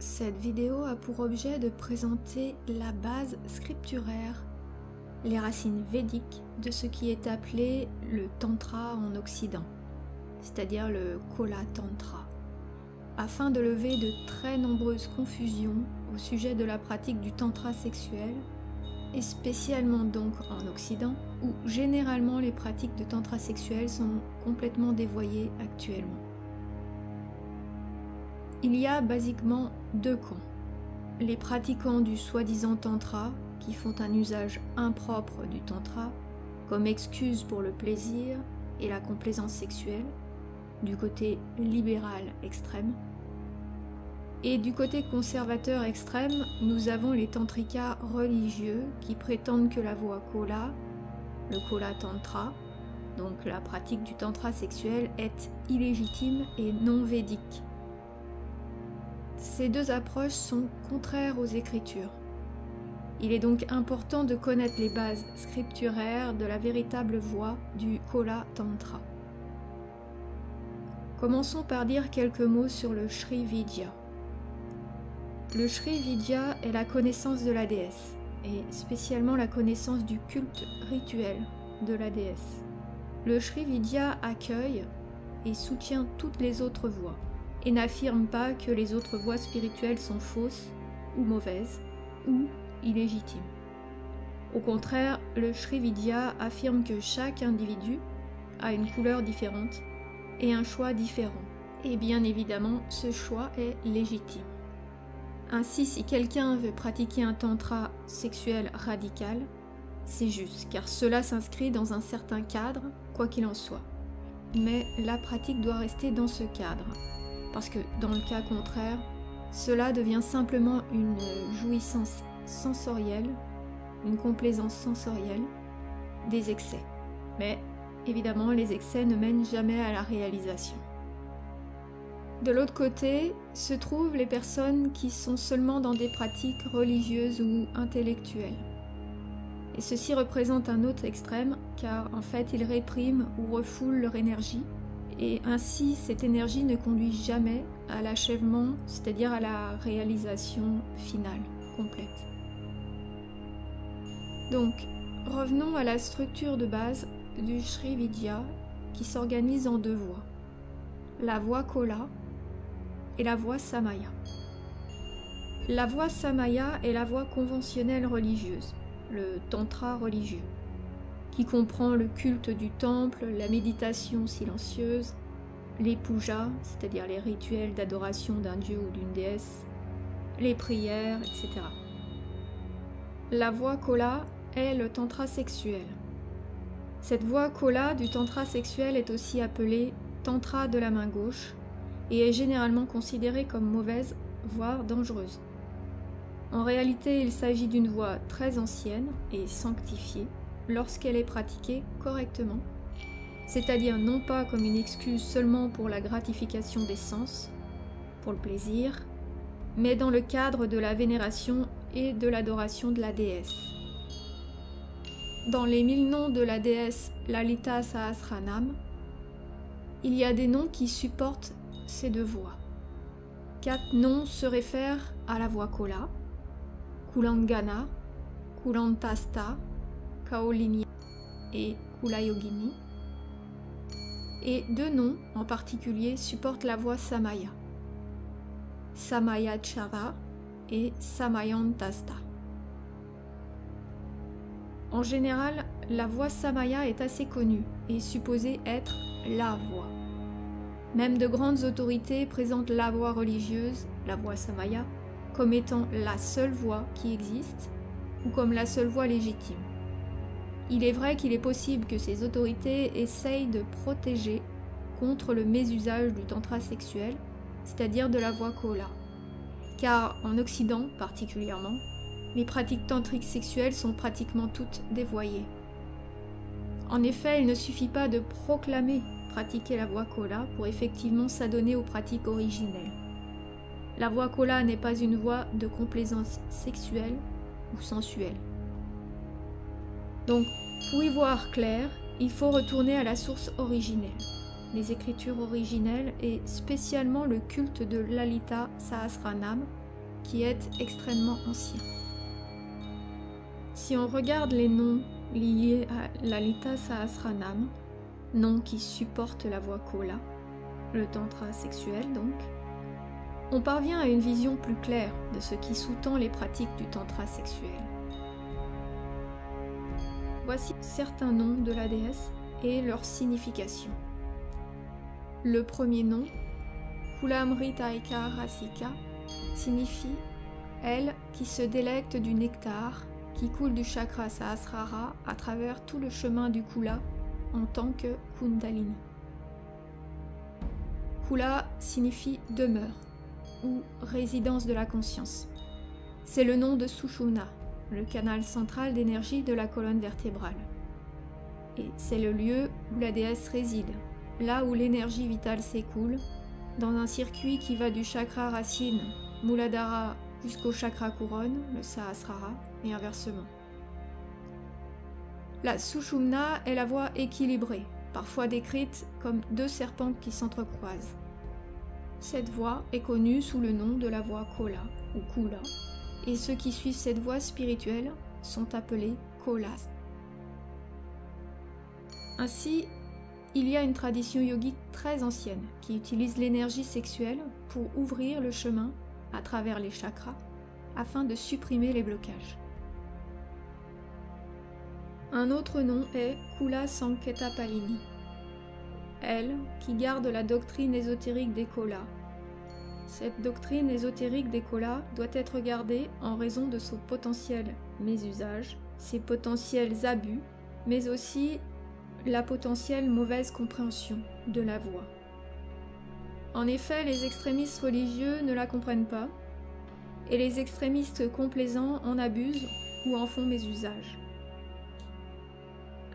Cette vidéo a pour objet de présenter la base scripturaire, les racines védiques de ce qui est appelé le Tantra en Occident, c'est-à-dire le Kola Tantra, afin de lever de très nombreuses confusions au sujet de la pratique du Tantra sexuel, et spécialement donc en Occident, où généralement les pratiques de Tantra sexuel sont complètement dévoyées actuellement. Il y a basiquement deux camps. Les pratiquants du soi-disant tantra, qui font un usage impropre du tantra, comme excuse pour le plaisir et la complaisance sexuelle, du côté libéral extrême. Et du côté conservateur extrême, nous avons les tantrikas religieux qui prétendent que la voie Kola, le Kola Tantra, donc la pratique du tantra sexuel, est illégitime et non védique. Ces deux approches sont contraires aux Écritures. Il est donc important de connaître les bases scripturaires de la véritable voie du Kola Tantra. Commençons par dire quelques mots sur le Sri Vidya. Le Sri Vidya est la connaissance de la déesse, et spécialement la connaissance du culte rituel de la déesse. Le Sri Vidya accueille et soutient toutes les autres voies, et n'affirme pas que les autres voies spirituelles sont fausses ou mauvaises ou illégitimes. Au contraire, le Sri Vidya affirme que chaque individu a une couleur différente et un choix différent. Et bien évidemment, ce choix est légitime. Ainsi, si quelqu'un veut pratiquer un tantra sexuel radical, c'est juste, car cela s'inscrit dans un certain cadre, quoi qu'il en soit. Mais la pratique doit rester dans ce cadre, parce que dans le cas contraire, cela devient simplement une jouissance sensorielle, une complaisance sensorielle, des excès. Mais évidemment, les excès ne mènent jamais à la réalisation. De l'autre côté, se trouvent les personnes qui sont seulement dans des pratiques religieuses ou intellectuelles. Et ceci représente un autre extrême, car en fait, ils répriment ou refoulent leur énergie, et ainsi cette énergie ne conduit jamais à l'achèvement, c'est-à-dire à la réalisation finale, complète. Donc, revenons à la structure de base du Sri Vidya qui s'organise en deux voies, la voie Kola et la voie Samaya. La voie Samaya est la voie conventionnelle religieuse, le tantra religieux, qui comprend le culte du temple, la méditation silencieuse, les pujas, c'est-à-dire les rituels d'adoration d'un dieu ou d'une déesse, les prières, etc. La voie Kola est le tantra sexuel. Cette voie Kola du tantra sexuel est aussi appelée tantra de la main gauche et est généralement considérée comme mauvaise, voire dangereuse. En réalité, il s'agit d'une voie très ancienne et sanctifiée, lorsqu'elle est pratiquée correctement, c'est-à-dire non pas comme une excuse seulement pour la gratification des sens, pour le plaisir, mais dans le cadre de la vénération et de l'adoration de la déesse. Dans les 1000 noms de la déesse Lalita Sahasranam, il y a des noms qui supportent ces deux voies. 4 noms se réfèrent à la voie Kola, Kulangana, Kulantasta, Kaolinia et Kulayogini, et 2 noms en particulier supportent la voie Samaya, Samayachara et Samayantasta. En général, la voie Samaya est assez connue et supposée être la voie. Même de grandes autorités présentent la voie religieuse, la voie Samaya, comme étant la seule voie qui existe ou comme la seule voie légitime. Il est vrai qu'il est possible que ces autorités essayent de protéger contre le mésusage du tantra sexuel, c'est-à-dire de la voie Kola. Car en Occident particulièrement, les pratiques tantriques sexuelles sont pratiquement toutes dévoyées. En effet, il ne suffit pas de proclamer pratiquer la voie Kola pour effectivement s'adonner aux pratiques originelles. La voie Kola n'est pas une voie de complaisance sexuelle ou sensuelle. Donc, pour y voir clair, il faut retourner à la source originelle, les écritures originelles et spécialement le culte de Lalita Sahasranam qui est extrêmement ancien. Si on regarde les noms liés à Lalita Sahasranam, nom qui supporte la voie Kola, le tantra sexuel donc, on parvient à une vision plus claire de ce qui sous-tend les pratiques du tantra sexuel. Voici certains noms de la déesse et leur signification. Le premier nom, Kulamritaika Rasika, signifie « elle qui se délecte du nectar qui coule du chakra Sahasrara à travers tout le chemin du Kula en tant que Kundalini ». Kula signifie « demeure » ou « résidence de la conscience ». C'est le nom de Sushumna, le canal central d'énergie de la colonne vertébrale. Et c'est le lieu où la déesse réside, là où l'énergie vitale s'écoule, dans un circuit qui va du chakra racine, Muladhara, jusqu'au chakra couronne, le Sahasrara, et inversement. La Sushumna est la voie équilibrée, parfois décrite comme deux serpents qui s'entrecroisent. Cette voie est connue sous le nom de la voie Kola, ou Kula, et ceux qui suivent cette voie spirituelle sont appelés Kolas. Ainsi, il y a une tradition yogique très ancienne qui utilise l'énergie sexuelle pour ouvrir le chemin à travers les chakras afin de supprimer les blocages. Un autre nom est Kula Sanketapalini, elle qui garde la doctrine ésotérique des Kolas. Cette doctrine ésotérique des Kolas doit être gardée en raison de son potentiel mésusage, ses potentiels abus, mais aussi la potentielle mauvaise compréhension de la voie. En effet, les extrémistes religieux ne la comprennent pas, et les extrémistes complaisants en abusent ou en font mésusage.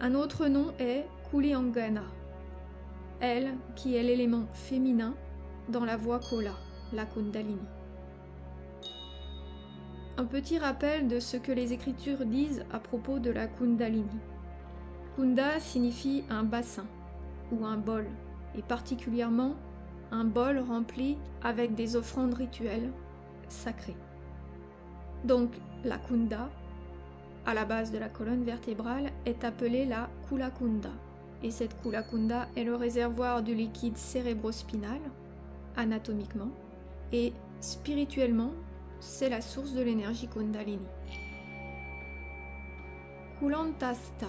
Un autre nom est Kuliangana, elle qui est l'élément féminin dans la voie Kola, la Kundalini. Un petit rappel de ce que les Écritures disent à propos de la Kundalini. Kunda signifie un bassin ou un bol, et particulièrement un bol rempli avec des offrandes rituelles sacrées. Donc la Kunda, à la base de la colonne vertébrale, est appelée la Kula Kunda, et cette Kula Kunda est le réservoir du liquide cérébrospinal, anatomiquement, et spirituellement, c'est la source de l'énergie Kundalini. Kulantasta,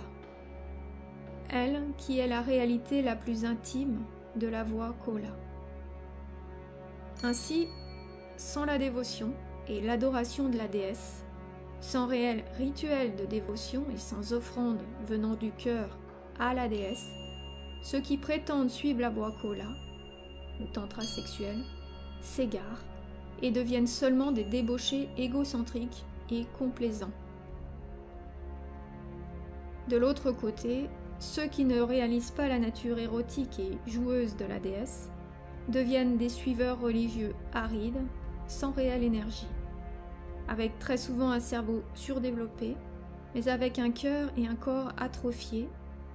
elle qui est la réalité la plus intime de la voie Kola. Ainsi, sans la dévotion et l'adoration de la déesse, sans réel rituel de dévotion et sans offrande venant du cœur à la déesse, ceux qui prétendent suivre la voie Kola, le tantra sexuel, s'égarent et deviennent seulement des débauchés égocentriques et complaisants. De l'autre côté, ceux qui ne réalisent pas la nature érotique et joueuse de la déesse deviennent des suiveurs religieux arides, sans réelle énergie, avec très souvent un cerveau surdéveloppé, mais avec un cœur et un corps atrophiés,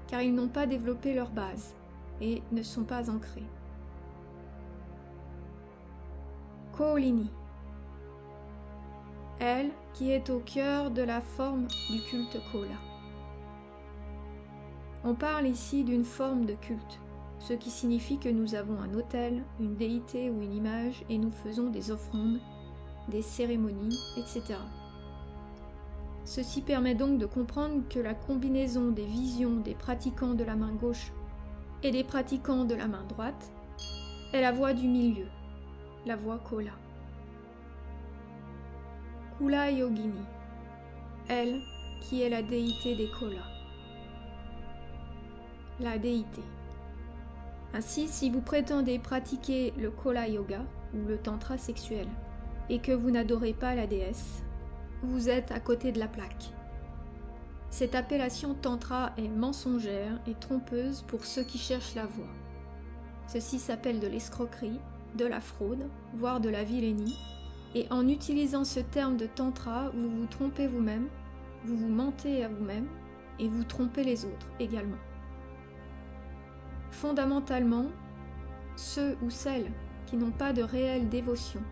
car ils n'ont pas développé leur base et ne sont pas ancrés. Kolini, elle qui est au cœur de la forme du culte Kola. On parle ici d'une forme de culte, ce qui signifie que nous avons un autel, une déité ou une image et nous faisons des offrandes, des cérémonies, etc. Ceci permet donc de comprendre que la combinaison des visions des pratiquants de la main gauche et des pratiquants de la main droite est la voie du milieu, la voie Kola. Kula Yogini, elle qui est la déité des Kolas. La déité. Ainsi, si vous prétendez pratiquer le Kola Yoga ou le tantra sexuel et que vous n'adorez pas la déesse, vous êtes à côté de la plaque. Cette appellation tantra est mensongère et trompeuse pour ceux qui cherchent la voie. Ceci s'appelle de l'escroquerie, de la fraude, voire de la vilainie, et en utilisant ce terme de tantra, vous vous trompez vous-même, vous vous mentez à vous-même et vous trompez les autres également. Fondamentalement, ceux ou celles qui n'ont pas de réelle dévotion,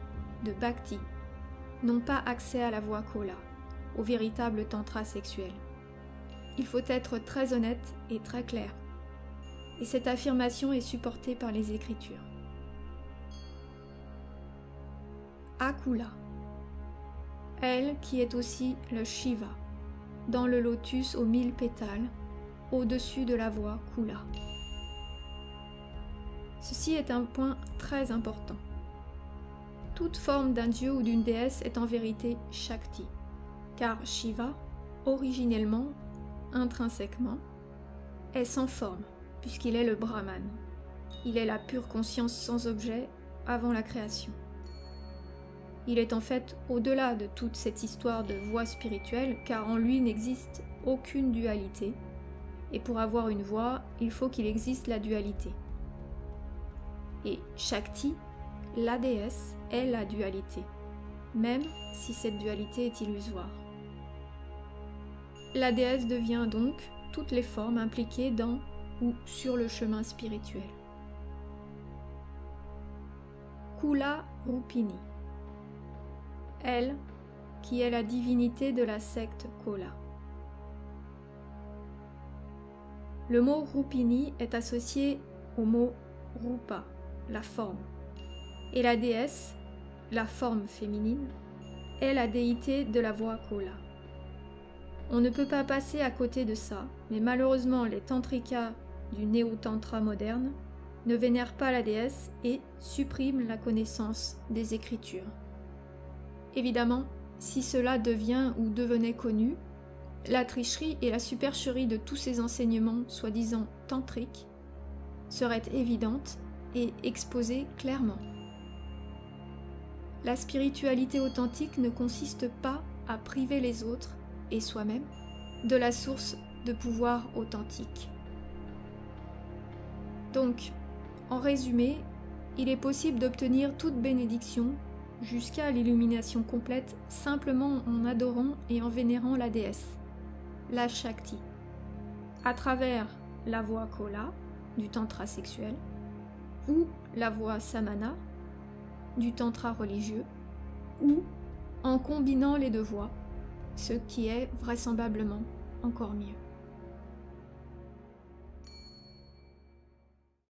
de bhakti, n'ont pas accès à la voie Kola, au véritable tantra sexuel. Il faut être très honnête et très clair. Et cette affirmation est supportée par les Écritures. Akula, elle qui est aussi le Shiva, dans le lotus aux 1000 pétales, au-dessus de la voie Kula. Ceci est un point très important. Toute forme d'un dieu ou d'une déesse est en vérité Shakti, car Shiva, originellement, intrinsèquement, est sans forme, puisqu'il est le Brahman. Il est la pure conscience sans objet avant la création. Il est en fait au-delà de toute cette histoire de voie spirituelle, car en lui n'existe aucune dualité, et pour avoir une voie, il faut qu'il existe la dualité. Et Shakti, la déesse, est la dualité, même si cette dualité est illusoire. La déesse devient donc toutes les formes impliquées dans ou sur le chemin spirituel. Kula Rupini, elle qui est la divinité de la secte Kola. Le mot Rupini est associé au mot Rupa, la forme, et la déesse, la forme féminine, est la déité de la voie Kola. On ne peut pas passer à côté de ça, mais malheureusement les tantrikas du néo-tantra moderne ne vénèrent pas la déesse et suppriment la connaissance des Écritures. Évidemment, si cela devient ou devenait connu, la tricherie et la supercherie de tous ces enseignements soi-disant tantriques seraient évidentes et exposées clairement. La spiritualité authentique ne consiste pas à priver les autres et soi-même de la source de pouvoir authentique. Donc, en résumé, il est possible d'obtenir toute bénédiction jusqu'à l'illumination complète simplement en adorant et en vénérant la déesse, la Shakti, à travers la voie Kola, du tantra sexuel, ou la voie Samana, du tantra religieux, ou en combinant les deux voies, ce qui est vraisemblablement encore mieux.